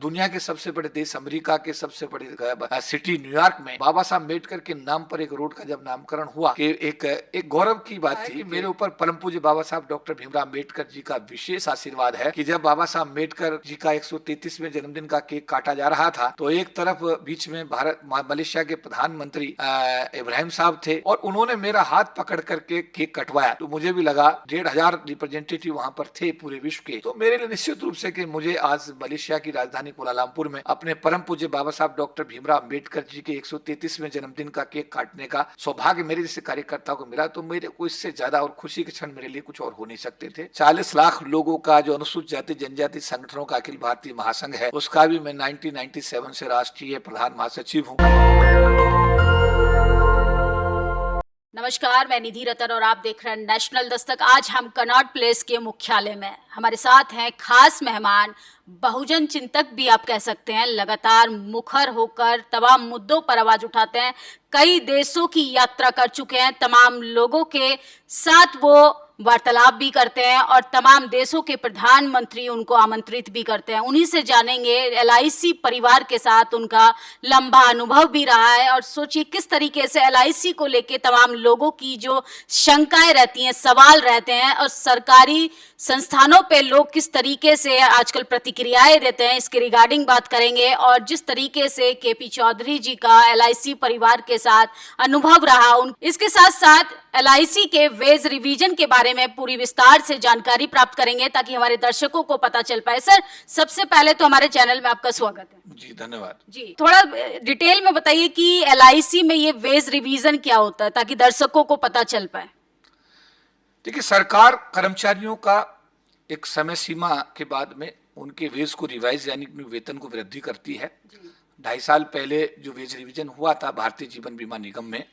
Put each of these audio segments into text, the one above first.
दुनिया के सबसे बड़े देश अमेरिका के सबसे बड़े सिटी न्यूयॉर्क में बाबा साहब अम्बेडकर के नाम पर एक रोड का जब नामकरण हुआ कि एक गौरव की बात थी कि मेरे ऊपर परम पूज्य बाबा साहब डॉक्टर भीमराव अम्बेडकर जी का विशेष आशीर्वाद है कि जब बाबा साहब अम्बेडकर जी का 133वें जन्मदिन का केक काटा जा रहा था तो एक तरफ बीच में भारत मलेशिया के प्रधानमंत्री इब्राहिम साहब थे और उन्होंने मेरा हाथ पकड़ करके केक कटवाया। तो मुझे भी लगा 1,500 रिप्रेजेंटेटिव वहां पर थे पूरे विश्व के। तो मेरे लिए निश्चित रूप से कि मुझे आज मलेशिया की राजधानी कुआलालंपुर में अपने परम पूज्य बाबा साहब डॉक्टर भीमराव अम्बेडकर जी के 133वें जन्मदिन का केक काटने का सौभाग्य मेरे जैसे कार्यकर्ताओं को मिला। तो मेरे को इससे ज्यादा और खुशी के क्षण मेरे लिए कुछ और हो नहीं सकते थे। 40 लाख लोगों का जो अनुसूचित जाति जनजाति संगठनों का अखिल भारतीय महासंघ है, उसका भी मैं 1997 से राष्ट्रीय प्रधान महासचिव हूँ। नमस्कार, मैं निधि रतन और आप देख रहे हैं नेशनल दस्तक। आज हम कनॉट प्लेस के मुख्यालय में, हमारे साथ हैं खास मेहमान, बहुजन चिंतक भी आप कह सकते हैं, लगातार मुखर होकर तमाम मुद्दों पर आवाज उठाते हैं, कई देशों की यात्रा कर चुके हैं, तमाम लोगों के साथ वो वार्तालाप भी करते हैं और तमाम देशों के प्रधानमंत्री उनको आमंत्रित भी करते हैं। उन्हीं से जानेंगे LIC परिवार के साथ उनका लंबा अनुभव भी रहा है और सोचिए किस तरीके से LIC को लेके तमाम लोगों की जो शंकाएं रहती हैं, सवाल रहते हैं और सरकारी संस्थानों पे लोग किस तरीके से आजकल प्रतिक्रियाएं देते हैं, इसके रिगार्डिंग बात करेंगे। और जिस तरीके से KP चौधरी जी का LIC परिवार के साथ अनुभव रहा, इसके साथ साथ LIC के वेज रिवीजन के बारे में पूरी विस्तार से जानकारी प्राप्त करेंगे ताकि हमारे दर्शकों को पता चल पाए। सर, सबसे पहले तो हमारे चैनल में आपका स्वागत है। जी धन्यवाद। जी, थोड़ा डिटेल में बताइए कि LIC में ये वेज रिवीजन क्या होता है ताकि दर्शकों को पता चल पाए। देखिए, सरकार कर्मचारियों का एक समय सीमा के बाद में उनके वेज को रिवाइज यानी वेतन को वृद्धि करती है। 2.5 साल पहले जो वेज रिवीजन हुआ था भारतीय जीवन बीमा निगम में,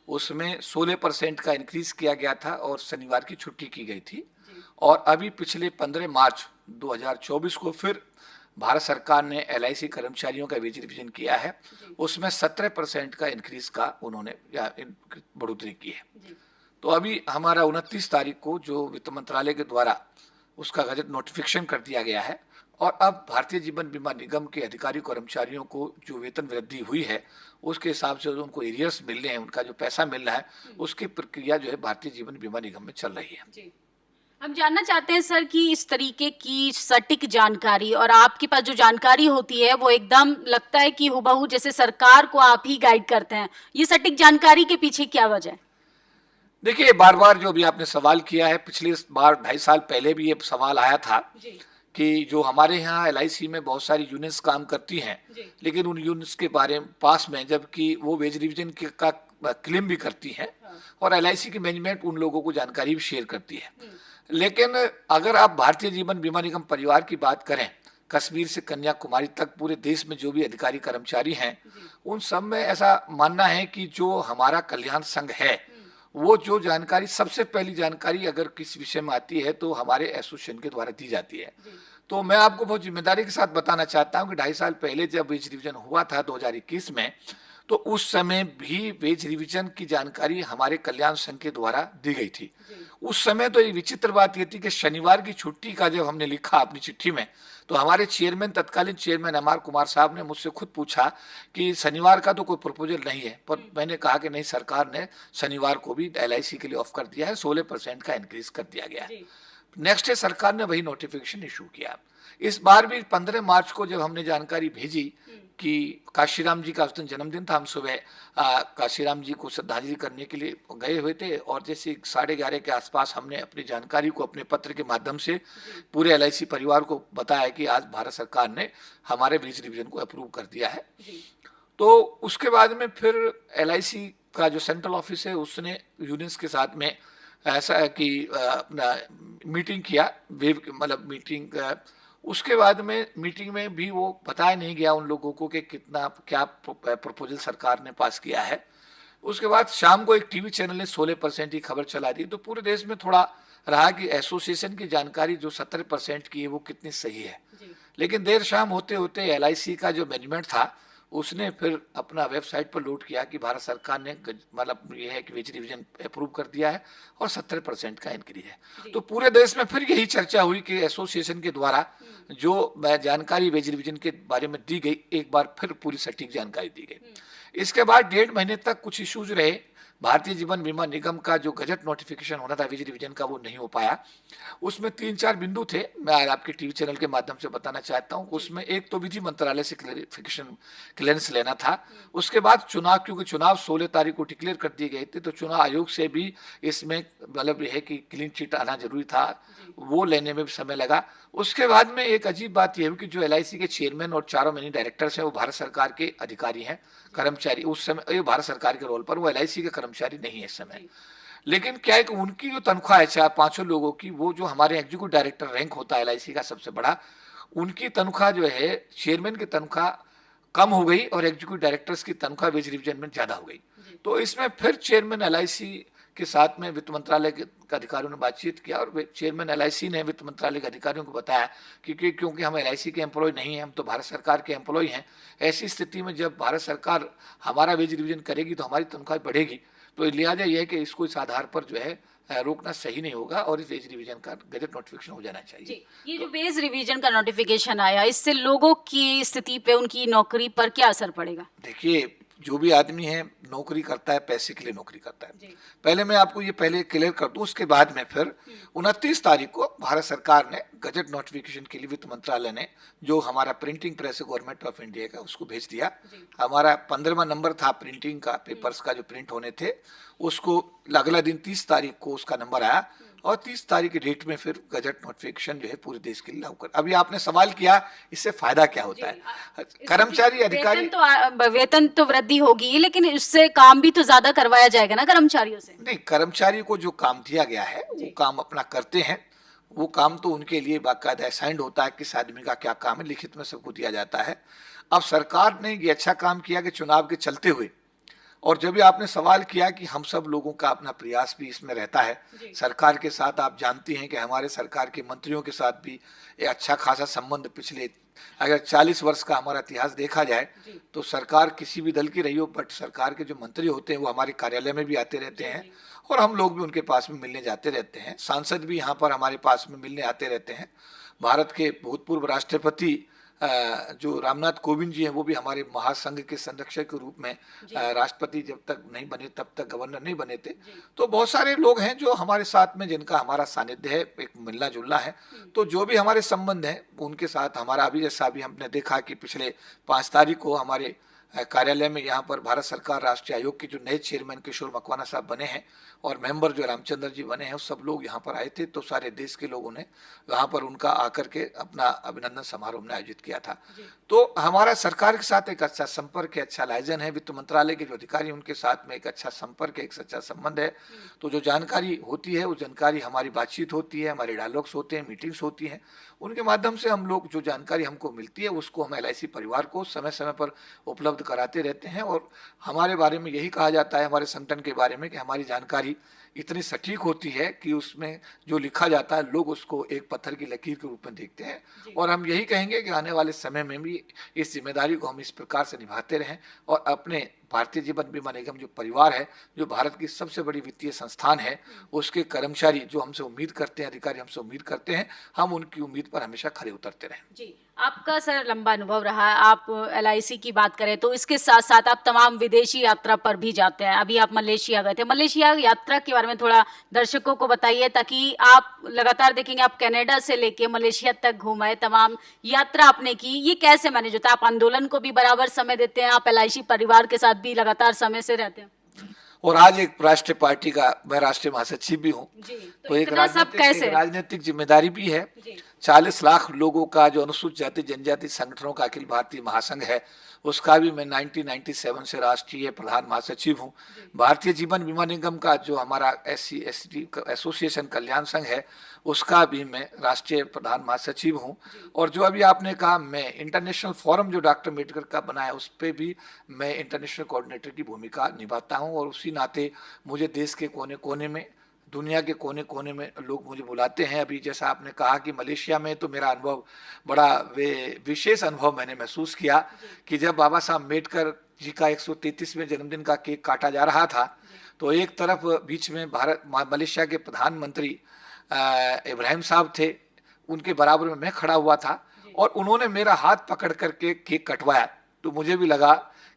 उसमें 16% का इंक्रीज किया गया था और शनिवार की छुट्टी की गई थी। और अभी पिछले 15 मार्च 2024 को फिर भारत सरकार ने LIC कर्मचारियों का वेज रिवीजन किया है। उसमें 17% का इंक्रीज का उन्होंने बढ़ोतरी की है। तो अभी हमारा 29 तारीख को जो वित्त मंत्रालय के द्वारा उसका गजट नोटिफिकेशन कर दिया गया है और अब भारतीय जीवन बीमा निगम के अधिकारी कर्मचारियों को जो वेतन वृद्धि हुई है उसके हिसाब से उनको एरियर्स मिल रहे हैं, उनका जो पैसा मिल रहा है उसकी प्रक्रिया जो है भारतीय जीवन बीमा निगम में चल रही है। हम जानना चाहते हैं सर कि इस तरीके की सटीक जानकारी और आपके पास जो जानकारी होती है वो एकदम लगता है कि हुबहू जैसे सरकार को आप ही गाइड करते हैं, ये सटीक जानकारी के पीछे क्या वजह है? देखिए, बार बार जो भी आपने सवाल किया है, पिछले बार 2.5 साल पहले भी ये सवाल आया था कि जो हमारे यहाँ LIC में बहुत सारी यूनिट्स काम करती हैं, लेकिन उन यूनिट्स के बारे में पास में जबकि वो वेज रिवीजन का क्लेम भी करती हैं और LIC की मैनेजमेंट उन लोगों को जानकारी भी शेयर करती है। लेकिन अगर आप भारतीय जीवन बीमा निगम परिवार की बात करें, कश्मीर से कन्याकुमारी तक पूरे देश में जो भी अधिकारी कर्मचारी हैं, उन सब में ऐसा मानना है कि जो हमारा कल्याण संघ है वो जो जानकारी, सबसे पहली जानकारी अगर किस विषय में आती है तो हमारे एसोसिएशन के द्वारा दी जाती है। तो मैं आपको बहुत जिम्मेदारी के साथ बताना चाहता हूं कि 2.5 साल पहले जब वेज रिवीजन हुआ था 2021 में, तो उस समय भी वेज रिवीजन की जानकारी हमारे कल्याण संघ के द्वारा दी गई थी। उस समय तो ये विचित्र बात ये थी कि शनिवार की छुट्टी का जब हमने लिखा अपनी चिट्ठी में, तो हमारे चेयरमैन, तत्कालीन चेयरमैन MR कुमार साहब ने मुझसे खुद पूछा कि शनिवार का तो कोई प्रपोजल नहीं है, पर मैंने कहा कि नहीं, सरकार ने शनिवार को भी LIC के लिए ऑफ कर दिया है, 16% का इंक्रीज कर दिया गया है। नेक्स्ट डे सरकार ने वही नोटिफिकेशन इशू किया। इस बार भी 15 मार्च को जब हमने जानकारी भेजी कि काशीराम जी का उस दिन जन्मदिन था, हम सुबह काशीराम जी को श्रद्धांजलि करने के लिए गए हुए थे और जैसे 11:30 के आसपास हमने अपनी जानकारी को अपने पत्र के माध्यम से पूरे LIC परिवार को बताया कि आज भारत सरकार ने हमारे वेज रिवीजन को अप्रूव कर दिया है। तो उसके बाद में फिर LIC का जो सेंट्रल ऑफिस है उसने यूनियंस के साथ में ऐसा है कि अपना मीटिंग किया, मतलब मीटिंग, उसके बाद में मीटिंग में भी वो बताया नहीं गया उन लोगों को कि कितना क्या प्रपोजल सरकार ने पास किया है। उसके बाद शाम को एक टीवी चैनल ने 16% की खबर चला दी, तो पूरे देश में थोड़ा रहा कि एसोसिएशन की जानकारी जो 17% की है वो कितनी सही है। लेकिन देर शाम होते होते LIC का जो मैनेजमेंट था उसने फिर अपना वेबसाइट पर लोड किया कि भारत सरकार ने मतलब ये है कि वेज रिवीजन अप्रूव कर दिया है और 70% का इंक्रीज है। तो पूरे देश में फिर यही चर्चा हुई कि एसोसिएशन के द्वारा जो जानकारी वेज रिवीजन के बारे में दी गई, एक बार फिर पूरी सटीक जानकारी दी गई। इसके बाद 1.5 महीने तक कुछ इश्यूज रहे। भारतीय जीवन बीमा निगम का जो गजट नोटिफिकेशन होना था वेज रिवीजन का, वो नहीं हो पाया। उसमें 3-4 बिंदु थे, मैं आपके टीवी चैनल के माध्यम से बताना चाहता हूं। उसमें एक तो विधि मंत्रालय से क्लियरेंस लेना था। उसके बाद चुनाव, क्योंकि चुनाव 16 तारीख को डिक्लेयर कर दिए गए थे, तो चुनाव आयोग से भी इसमें मतलब यह है कि क्लीन चिट आना जरूरी था, वो लेने में भी समय लगा। उसके बाद में एक अजीब बात यह हुई कि जो एलआईसी के चेयरमैन और 4 मैनेजिंग डायरेक्टर्स हैं वो भारत सरकार के अधिकारी हैं, कर्मचारी। उस समय ये भारत सरकार के रोल पर, वो एलआईसी के कर्मचारी नहीं है इस समय। लेकिन क्या है कि उनकी जो तनख्वाह है 4-5 लोगों की, वो जो हमारे एग्जीक्यूटिव डायरेक्टर रैंक होता है एलआईसी का सबसे बड़ा, उनकी तनख्वाह जो है, चेयरमैन की तनख्वाह कम हो गई और एग्जीक्यूटिव डायरेक्टर्स की तनख्वाह वेज रिवीजन में ज्यादा हो गई। तो इसमें फिर चेयरमैन एलआईसी के साथ में वित्त मंत्रालय के अधिकारियों ने बातचीत किया और चेयरमैन एलआईसी ने वित्त मंत्रालय के अधिकारियों को बताया कि क्योंकि हम एलआईसी के एम्प्लॉय नहीं हैं, हम तो भारत सरकार के एम्प्लॉय हैं। ऐसी स्थिति में जब भारत सरकार हमारा वेज रिवीजन करेगी तो हमारी तनख्वाह बढ़ेगी। तो लिहाजा यह है कि इसको इस आधार पर जो है रोकना सही नहीं होगा और इस वेज रिवीजन का गजट नोटिफिकेशन हो जाना चाहिए। जी, ये जो वेज रिवीजन का नोटिफिकेशन आया, इससे लोगों की स्थिति पे, उनकी नौकरी पर क्या असर पड़ेगा? देखिए, जो भी आदमी है नौकरी करता है, पैसे के लिए नौकरी करता है। पहले मैं आपको ये पहले क्लियर कर दूं, उसके बाद में फिर 29 तारीख को भारत सरकार ने गजट नोटिफिकेशन के लिए वित्त मंत्रालय ने जो हमारा printing press government of India का उसको भेज दिया। हमारा 15वां नंबर था प्रिंटिंग का, पेपर्स का जो प्रिंट होने थे, उसको अगला दिन 30 तारीख को उसका नंबर आया और 30 तारीख की डेट में फिर गजट नोटिफिकेशन जो है पूरे देश के लिए लागू कर। अभी आपने सवाल किया इससे फायदा क्या होता है? कर्मचारी अधिकारी, वेतन तो वृद्धि होगी, लेकिन इससे काम भी तो ज्यादा करवाया जाएगा ना कर्मचारियों से। नहीं, कर्मचारी को जो काम दिया गया है वो काम अपना करते हैं। वो काम तो उनके लिए बाकायदा असाइंड होता है, किस आदमी का क्या काम है, लिखित में सबको दिया जाता है। अब सरकार ने ये अच्छा काम किया कि चुनाव के चलते हुए, और जब भी आपने सवाल किया कि हम सब लोगों का अपना प्रयास भी इसमें रहता है सरकार के साथ, आप जानती हैं कि हमारे सरकार के मंत्रियों के साथ भी एक अच्छा खासा संबंध, पिछले अगर 40 वर्ष का हमारा इतिहास देखा जाए तो सरकार किसी भी दल की रही हो, बट सरकार के जो मंत्री होते हैं वो हमारे कार्यालय में भी आते रहते हैं और हम लोग भी उनके पास में मिलने जाते रहते हैं। सांसद भी यहाँ पर हमारे पास में मिलने आते रहते हैं। भारत के भूतपूर्व राष्ट्रपति जो रामनाथ कोविंद जी हैं, वो भी हमारे महासंघ के संरक्षक के रूप में, राष्ट्रपति जब तक नहीं बने तब तक गवर्नर नहीं बने थे। तो बहुत सारे लोग हैं जो हमारे साथ में, जिनका हमारा सानिध्य है, एक मिलना जुलना है। तो जो भी हमारे संबंध हैं उनके साथ हमारा, अभी जैसा भी हमने देखा कि पिछले 5 तारीख को हमारे कार्यालय में यहाँ पर भारत सरकार राष्ट्रीय आयोग के जो नए चेयरमैन किशोर मकवाना साहब बने हैं और मेंबर जो रामचंद्र जी बने हैं, सब लोग यहाँ पर आए थे। तो सारे देश के लोगों ने वहाँ पर उनका आकर के अपना अभिनंदन समारोह में आयोजित किया था। तो हमारा सरकार के साथ एक अच्छा संपर्क है, अच्छा लाइजन है। वित्त मंत्रालय के जो अधिकारी उनके साथ में एक अच्छा संपर्क है, एक अच्छा संबंध है। तो जो जानकारी होती है वो जानकारी, हमारी बातचीत होती है, हमारे डायलॉग्स होते हैं, मीटिंग्स होती हैं, उनके माध्यम से हम लोग जो जानकारी हमको मिलती है उसको हम एलआईसी परिवार को समय समय पर उपलब्ध कराते रहते हैं। और हमारे बारे में यही कहा जाता है, हमारे संगठन के बारे में, कि हमारी जानकारी इतनी सटीक होती है कि उसमें जो लिखा जाता है लोग उसको एक पत्थर की लकीर के रूप में देखते हैं। और हम यही कहेंगे कि आने वाले समय में भी इस जिम्मेदारी को हम इस प्रकार से निभाते रहें और अपने भारतीय जीवन बीमा निगम जो परिवार है, जो भारत की सबसे बड़ी वित्तीय संस्थान है, उसके कर्मचारी जो हमसे उम्मीद करते हैं, अधिकारी हमसे उम्मीद करते हैं, हम उनकी उम्मीद पर हमेशा खरे उतरते रहें। जी, आपका सर लंबा अनुभव रहा है। आप एलआईसी की बात करें तो इसके साथ साथ आप तमाम विदेशी यात्रा पर भी जाते हैं। अभी आप मलेशिया गए थे। मलेशिया यात्रा के बारे में थोड़ा दर्शकों को बताइए, ताकि आप लगातार देखेंगे, आप कनाडा से लेके मलेशिया तक घूमे, तमाम यात्रा आपने की, ये कैसे मैनेज होता है? आप आंदोलन को भी बराबर समय देते हैं, आप एलआईसी परिवार के साथ भी लगातार समय से रहते हैं, और आज एक राष्ट्रीय पार्टी का मैं राष्ट्रीय महासचिव भी हूँ। तो एक कैसे राजनीतिक जिम्मेदारी भी है। 40 लाख लोगों का जो अनुसूचित जाति जनजाति संगठनों का अखिल भारतीय महासंघ है, उसका भी मैं 1997 से राष्ट्रीय प्रधान महासचिव हूँ। भारतीय जीवन बीमा निगम का जो हमारा SC ST एसोसिएशन कल्याण संघ है, उसका भी मैं राष्ट्रीय प्रधान महासचिव हूँ। और जो अभी आपने कहा, मैं इंटरनेशनल फोरम जो डॉक्टर अम्बेडकर का बनाया, उस पर भी मैं इंटरनेशनल कोऑर्डिनेटर की भूमिका निभाता हूँ। और उसी नाते मुझे देश के कोने कोने में दुनिया के कोने कोने में लोग मुझे बुलाते हैं। अभी जैसा आपने कहा कि मलेशिया में तो मेरा अनुभव बड़ा विशेष अनुभव मैंने महसूस किया कि जब बाबा साहब अम्बेडकर जी का 133वें जन्मदिन का केक काटा जा रहा था, तो एक तरफ बीच में मलेशिया के प्रधानमंत्री इब्राहिम साहब थे, उनके बराबर में मैं खड़ा हुआ था और उन्होंने मेरा हाथ पकड़ करके केक कटवाया। तो मुझे भी लगा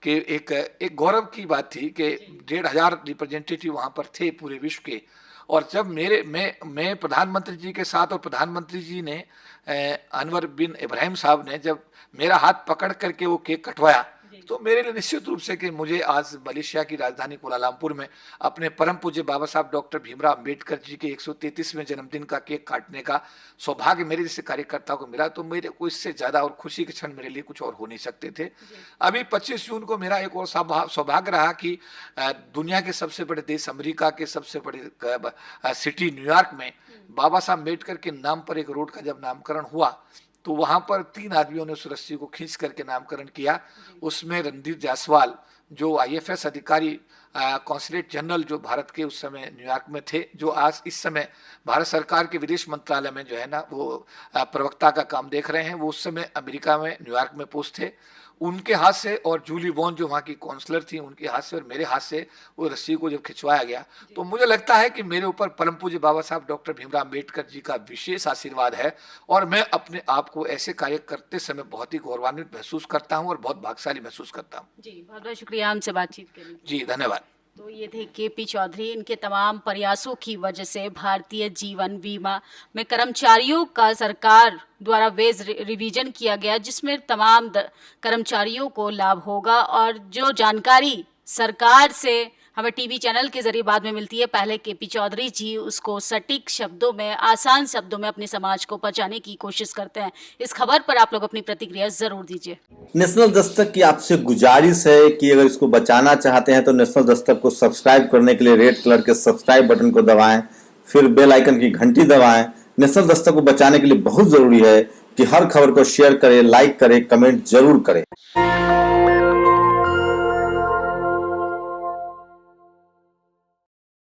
कि एक गौरव की बात थी कि 1,500 रिप्रेजेंटेटिव वहाँ पर थे पूरे विश्व के। और जब मैं प्रधानमंत्री जी के साथ, और प्रधानमंत्री जी ने अनवर बिन इब्राहिम साहब ने जब मेरा हाथ पकड़ करके वो केक कटवाया, तो मेरे लिए निश्चित रूप से कि मुझे आज मलेशिया की राजधानी कुआलालंपुर में अपने परम पूज्य बाबा साहब डॉक्टर भीमराव अम्बेडकर जी के 133वें जन्मदिन का केक काटने का सौभाग्य मेरे जैसे कार्यकर्ताओं को मिला। तो मेरे को इससे ज़्यादा और खुशी के क्षण मेरे लिए कुछ और हो नहीं सकते थे। अभी 25 जून को मेरा एक और सौभाग्य रहा कि दुनिया के सबसे बड़े देश अमेरिका के सबसे बड़े सिटी न्यूयॉर्क में बाबा साहब अम्बेडकर के नाम पर एक रोड का जब नामकरण हुआ, तो वहाँ पर 3 आदमियों ने उस रस्सी को खींच करके नामकरण किया। उसमें रणदीप जायसवाल, जो IFS अधिकारी, कॉन्सुलेट जनरल जो भारत के उस समय न्यूयॉर्क में थे, जो आज इस समय भारत सरकार के विदेश मंत्रालय में जो है ना वो प्रवक्ता का काम देख रहे हैं, वो उस समय अमेरिका में न्यूयॉर्क में पोस्ट थे। उनके हाथ से, और जूली वॉन जो वहाँ की काउंसलर थी, उनके हाथ से और मेरे हाथ से वो रस्सी को जब खिंचवाया गया, तो मुझे लगता है कि मेरे ऊपर परम पूज्य बाबा साहब डॉक्टर भीमराव अम्बेडकर जी का विशेष आशीर्वाद है। और मैं अपने आप को ऐसे कार्य करते समय बहुत ही गौरवान्वित महसूस करता हूँ और बहुत भाग्यशाली महसूस करता हूँ। जी, बहुत बहुत शुक्रिया हमसे बातचीत करने के लिए। जी, धन्यवाद। तो ये थे KP चौधरी। इनके तमाम प्रयासों की वजह से भारतीय जीवन बीमा में कर्मचारियों का सरकार द्वारा वेज रिवीजन किया गया, जिसमें तमाम कर्मचारियों को लाभ होगा। और जो जानकारी सरकार से हमें टीवी चैनल के जरिए बाद में मिलती है, पहले KP चौधरी जी उसको सटीक शब्दों में, आसान शब्दों में अपने समाज को पहुंचाने की कोशिश करते हैं। इस खबर पर आप लोग अपनी प्रतिक्रिया जरूर दीजिए। नेशनल दस्तक की आपसे गुजारिश है कि अगर इसको बचाना चाहते हैं तो नेशनल दस्तक को सब्सक्राइब करने के लिए रेड कलर के सब्सक्राइब बटन को दबाएं, फिर बेल आइकन की घंटी दबाएं। नेशनल दस्तक को बचाने के लिए बहुत जरूरी है कि हर खबर को शेयर करें, लाइक करें, कमेंट जरूर करें।